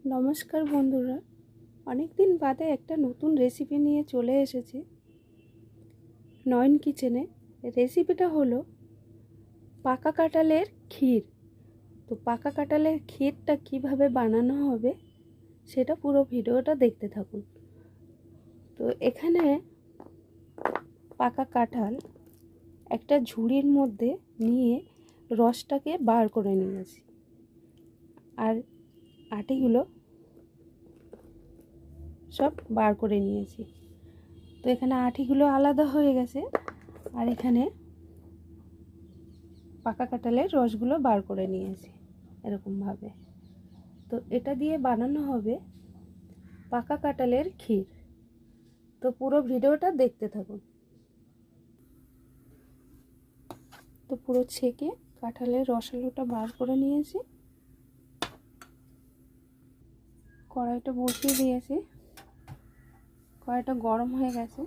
নমস্কার বন্ধুরা, অনেক দিন বাদে একটা নতুন রেসিপি নিয়ে চলে এসেছি নয়ন কিচেনে। রেসিপিটা হলো পাকা কাঁঠালের ক্ষীর। তো পাকা কাঁঠালের ক্ষীরটা কিভাবে বানানো হবে সেটা পুরো ভিডিওটা দেখতে থাকুন। তো এখানে পাকা কাঁঠাল একটা ঝুড়ির মধ্যে নিয়ে রসটাকে বার করে নিয়েছি, আর আটিগুলো সব বার করে নিয়েছি। তো এখানে আটিগুলো আলাদা হয়ে গেছে, আর এখানে পাকা কাঁঠালের রসগুলো বার করে নিয়েছি এরকমভাবে। তো এটা দিয়ে বানানো হবে পাকা কাঁঠালের ক্ষীর। তো পুরো ভিডিওটা দেখতে থাকুন। তো পুরো ছেঁকে কাঁঠালের রসালোটা বার করে নিয়েছি, কড়াইটা বসিয়ে দিয়েছি। কড়াইটা গরম হয়ে গেছে,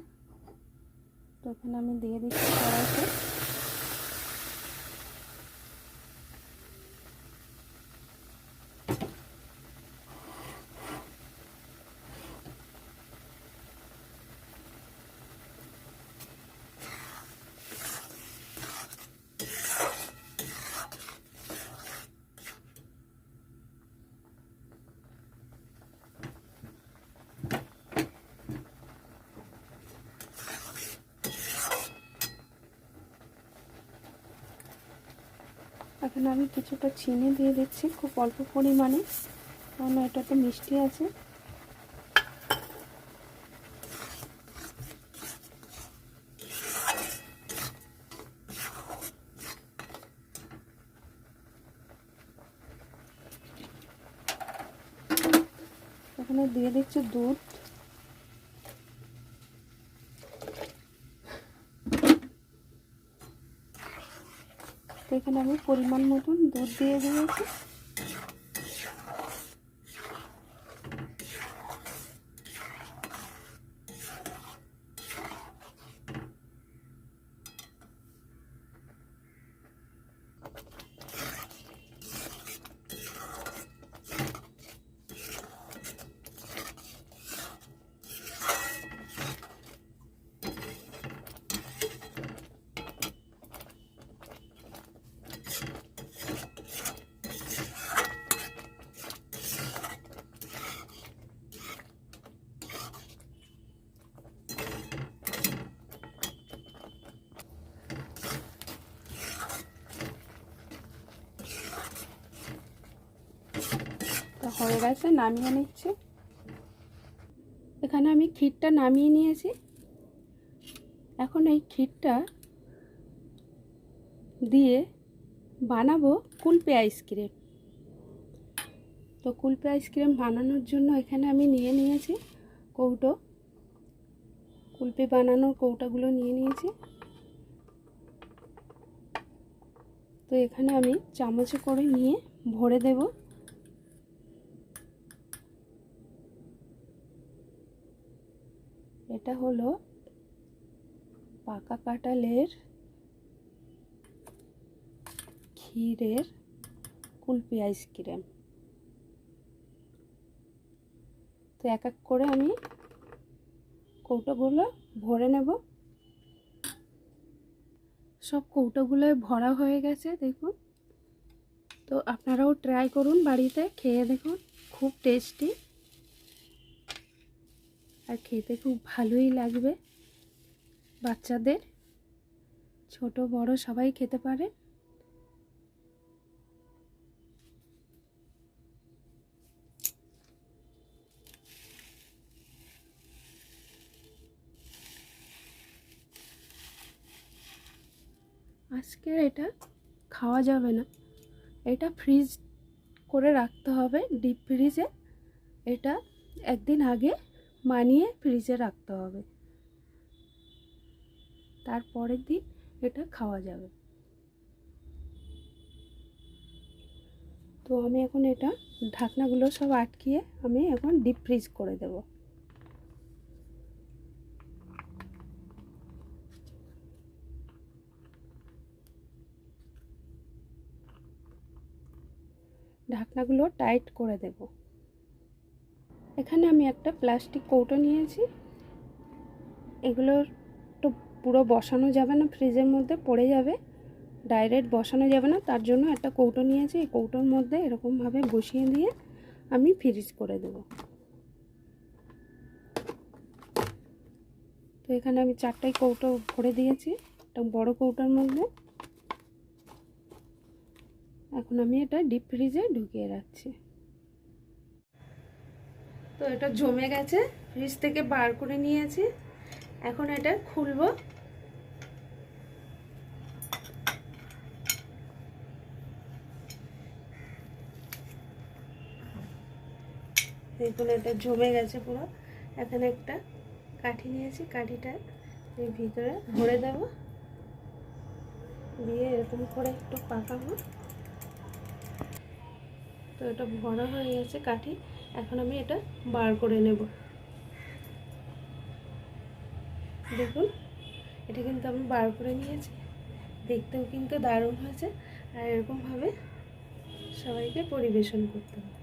তো এখানে আমি দিয়ে দিচ্ছি কড়াইতে এখন আমি কিছুটা চিনি দিয়ে দিচ্ছি, খুব অল্প পরিমাণে, কারণ এটাতে মিষ্টি আছে। এখানে দিয়ে দিচ্ছি দুধ। তো এখানে আমি পরিমাণ মতন দুধ দিয়ে দিয়েছি। তো হয়ে গেছে, নামিয়ে নিচ্ছি। এখানে আমি ক্ষীরটা নামিয়ে নিয়েছি। এখন এই ক্ষীরটা দিয়ে বানাবো কুলফি আইসক্রিম। তো কুলফি আইসক্রিম বানানোর জন্য এখানে আমি নিয়ে নিয়েছি কৌটো। কুলফি বানানোর কৌটাগুলো নিয়ে নিয়েছি। তো এখানে আমি চামচে করে নিয়ে ভরে দেব। এটা হলো পাকা কাঁঠালের ক্ষীরের কুলফি আইসক্রিম। তো এক এক করে আমি কৌটোগুলো ভরে নেব। সব কৌটোগুলোয় ভরা হয়ে গেছে, দেখুন। তো আপনারাও ট্রাই করুন, বাড়িতে খেয়ে দেখুন, খুব টেস্টি আর খেতে খুব ভালোই লাগবে। বাচ্চাদের ছোট বড় সবাই খেতে পারে। আজকে এটা খাওয়া যাবে না, এটা ফ্রিজ করে রাখতে হবে, ডিপ ফ্রিজে। এটা একদিন আগে বানিয়ে ফ্রিজে রাখতে হবে, তারপরের দিন এটা খাওয়া যাবে। তো আমি এখন এটা ঢাকনাগুলো সব আটকিয়ে আমি এখন ডিপ ফ্রিজ করে দেব। ঢাকনাগুলো টাইট করে দেব। এখানে আমি একটা প্লাস্টিক কৌটো নিয়েছি। এগুলোর তো পুরো বসানো যাবে না, ফ্রিজের মধ্যে পড়ে যাবে, ডাইরেক্ট বসানো যাবে না, তার জন্য একটা কৌটো নিয়েছি। এই কৌটোর মধ্যে এরকমভাবে বসিয়ে দিয়ে আমি ফ্রিজ করে দেবো। তো এখানে আমি 4টাই কৌটো ভরে দিয়েছি একটা বড় কৌটোর মধ্যে। এখন আমি এটা ডিপ ফ্রিজে ঢুকিয়ে রাখছি। তো এটা জমে গেছে, ফ্রিজ থেকে বার করে নিয়েছি। এখন এটা খুলবো। দেখুন এটা জমে গেছে পুরো। এখানে একটা কাঠি নিয়েছি, কাঠিটা এর ভিতরে ভরে দেব, দিয়ে এরকম করে একটু পাকাবো। তো এটা ভরা হয়ে গেছে কাঠি। এখন আমি এটা বার করে নেব। দেখুন এটা কিন্তু আমি বার করে নিয়েছি, দেখতেও কিন্তু দারুণ হয়েছে। আর এরকমভাবে সবাইকে পরিবেশন করতে হবে।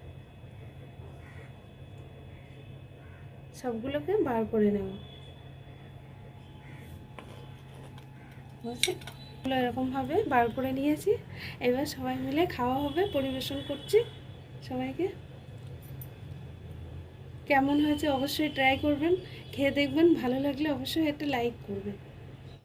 সবগুলোকে বার করে নেব। এরকমভাবে বার করে নিয়েছি। এবার সবাই মিলে খাওয়া হবে, পরিবেশন করছি সবাইকে। কেমন হয়েছে অবশ্যই ট্রাই করবেন, খেয়ে দেখবেন। ভালো লাগলে অবশ্যই একটা লাইক করবেন।